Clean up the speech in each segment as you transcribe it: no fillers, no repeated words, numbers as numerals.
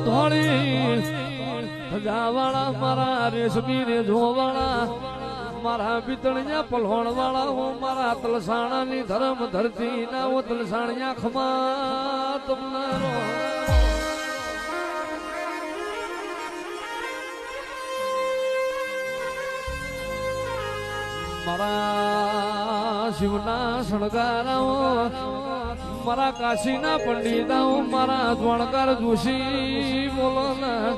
ધોળી જાવાળા મારા રેશમી રે જોવાળા મારા પિતળિયા પલહોણ વાળા હું મારા તલસાણાની ધર્મ ધરતી ના હું તલસાણિયા ખમા તમારો મારા શિવના શણગારાઓ મારા કાશીના પંડિતાઓ મારા દ્વાણકાર જોશી બોલો ના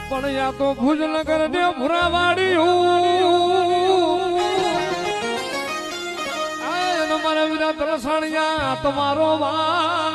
પણ યા તો ભુજનગર ને ભુરાવાડી મારા વિના તલસાણિયા તમારો વા